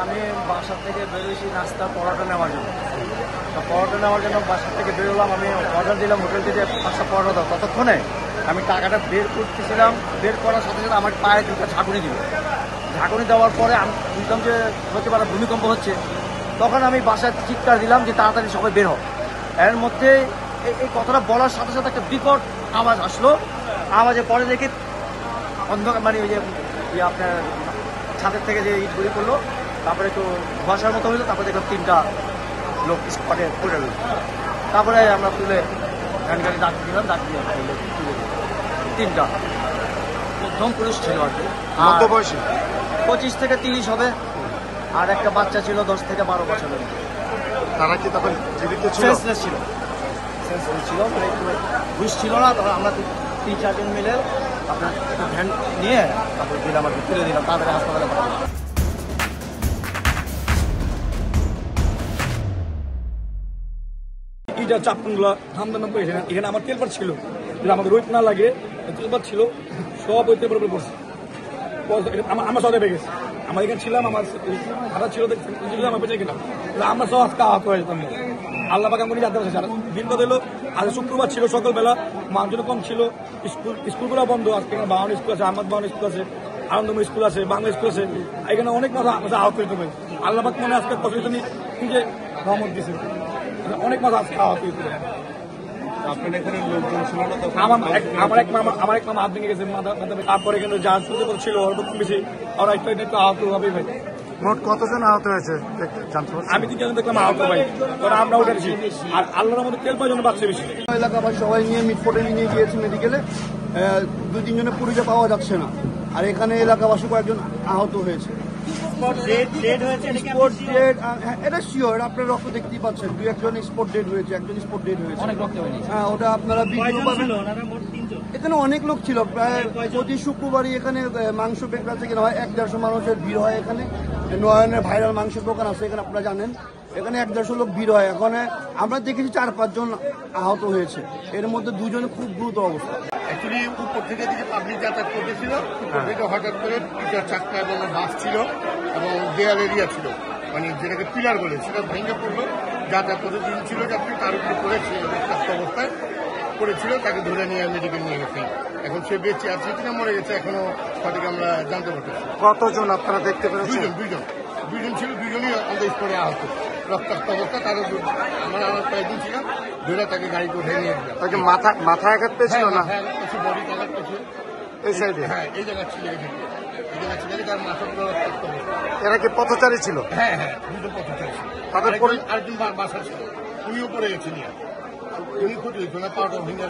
আমি বাসা থেকে বেরোইছি নাস্তা পরোটা নেওয়ার জন্য। পরোটা নেওয়ার জন্য বাসা থেকে বেরোলাম, আমি অর্ডার দিলাম হোটেল থেকে 5টা পরোটা দাও। ততক্ষণে আমি টাকাটা বের করতেছিলাম, বের করার সাথে সাথে আমার পায়ে দুটো ঝাঁকুনি দিল। ঝাঁকুনি দেওয়ার পরে আমি বুঝলাম যে হতে পারে ভূমিকম্প হচ্ছে। তখন আমি বাসায় চিৎকার দিলাম যে তাড়াতাড়ি সবাই বের হোক। এর মধ্যে এই কথাটা বলার সাথে সাথে একটা বিকট আওয়াজ আসলো। আওয়াজে পরে দেখি অন্ধকার, মানে ওই যে আপনার ছাদের থেকে যে ইট গুলি করলো, তারপরে একটু ধোয়াশার মতো হইলো, তারপরে দেখলাম 3টা লোক স্পটে পড়ে গেল। তারপরে আমরা তুলে ভ্যান গাড়ি ডাক দিলাম, ডাক দিয়ে তুলে 3টা মধ্যম পুরুষ ছিল আর কি। কত বয়সী? 25 থেকে 30 হবে, আর একটা বাচ্চা ছিল 10 থেকে 12 বছরের। তারা কি তখন জীবিত ছিল? সেন্সলেস ছিল, সেন্সলেস ছিল, মানে একটু হুশ ছিল না। তখন আমরা 3-4 জন মিলে আপনার একটু ভ্যান নিয়ে তারপরে দিলাম আর কি, তুলে দিলাম, তাড়াতাড়ি হাসপাতালে পাঠালাম। এইটা চাপগুলো ধামধাম করে এখানে আমার তেলপাট ছিল, যদি আমাকে রোদ না লাগে তেলপাট ছিল, সব ওই তেলপাট পড়ছে। আমার সব পেয়ে গেছে, আমার এখানে ছিলাম, আমার হাঁটা ছিল আমার পেটে কিনা, আমরা সব আজকে আহত হয়ে যেতাম। আল্লাহ পাক আমাকে জানতে পারছে। দিন কত এলো, আজ শুক্রবার ছিল, সকালবেলা মানুষজন কম ছিল, স্কুলগুলো বন্ধ। আজকে এখানে বাঙালি স্কুল আছে, আহমদ বাঙালি স্কুল আছে, আনন্দময় স্কুল আছে, বাংলা স্কুল আছে, এখানে অনেক মাথা আহত হইতে হবে। আল্লাহ পাক মনে আজকে কষ্ট নিজে রহমত দিয়েছে, অনেক মাথা আজকে আহত হইতে হবে। আমার এক মামা হাত ভেঙে গেছে, তারপরে কিন্তু যা শুনতে ছিল অল্প বেশি, আর একটু আহত হবে ভাই। মোট কতজন আহত হয়েছে জানতে পারছেন? আমি 3 জন দেখলাম আহত ভাই, কারণ আমরা উঠেছি, আর আল্লাহর মধ্যে তেল পাওয়ার জন্য বাচ্চা বেশি। এলাকাবাসী সবাই নিয়ে মিটফোর্টে নিয়ে গিয়েছে মেডিকেলে, 2-3 জনের পরিচয় পাওয়া যাচ্ছে না। আর এখানে এলাকাবাসী কয়েকজন আহত হয়েছে। এটা শিওর, আপনার রক্ত দেখতেই পাচ্ছেন, 2-1 জন স্পট ডেড হয়েছে, একজন স্পট ডেড হয়েছে। হ্যাঁ, ওটা আপনারা ভিডিও পাবেন। এখানে অনেক লোক ছিল, প্রায় প্রতি শুক্রবারই এখানে মাংস বেকরা থেকে হয় 1-150 মানুষের ভিড় হয়। এখানে নয়নের ভাইরাল মাংসের দোকান আছে এখানে, আপনারা জানেন। এখানে 1-150 লোক ভিড় হয়। এখন আমরা দেখেছি 4-5 জন আহত হয়েছে, এর মধ্যে 2 জন খুব গুরুতর অবস্থা। অ্যাকচুয়ালি উপর থেকে দিকে পাবলিক যাতায়াত করতেছিল, উপর থেকে হঠাৎ করে 2টা চাক্কা এবং বাস ছিল এবং দেয়াল এরিয়া ছিল, মানে যেটাকে পিলার বলে, সেটা ভেঙে পড়লো। যাতায়াত করতে দিন ছিল যাত্রী, তার উপরে পড়েছে, রক্তাক্ত অবস্থায় পড়েছিল, তাকে ধরে নিয়ে মেডিকেল নিয়ে গেছে। এখন সে বেঁচে আছে কিনা মরে গেছে এখনো সঠিক আমরা জানতে পারতেছি। কতজন আপনারা দেখতে পেরেছেন? 2 জন ছিল, 2 জনই অন দ্য স্পটে আহত, রক্তাক্ত অবস্থা। তাদের আমরা কয়েকদিন ছিলাম, ধরে তাকে গাড়িতে উঠে নিয়ে গেলাম। তাকে মাথায় আঘাত পেয়েছিল না? কিছু বডি আঘাত পেয়েছে এই সাইডে? হ্যাঁ, এই জায়গা ছিল, এই জায়গা ছিল, তার মাথা পুরো রক্তাক্ত অবস্থা। এরা কি পথচারী ছিল? হ্যাঁ, 2 জন পথচারী ছিল। আরেকজন বাসা ছিল, উনিও পড়ে গেছে নিয়ে, উনি ক্ষতি হয়েছিল না, পাওয়াটা ভেঙে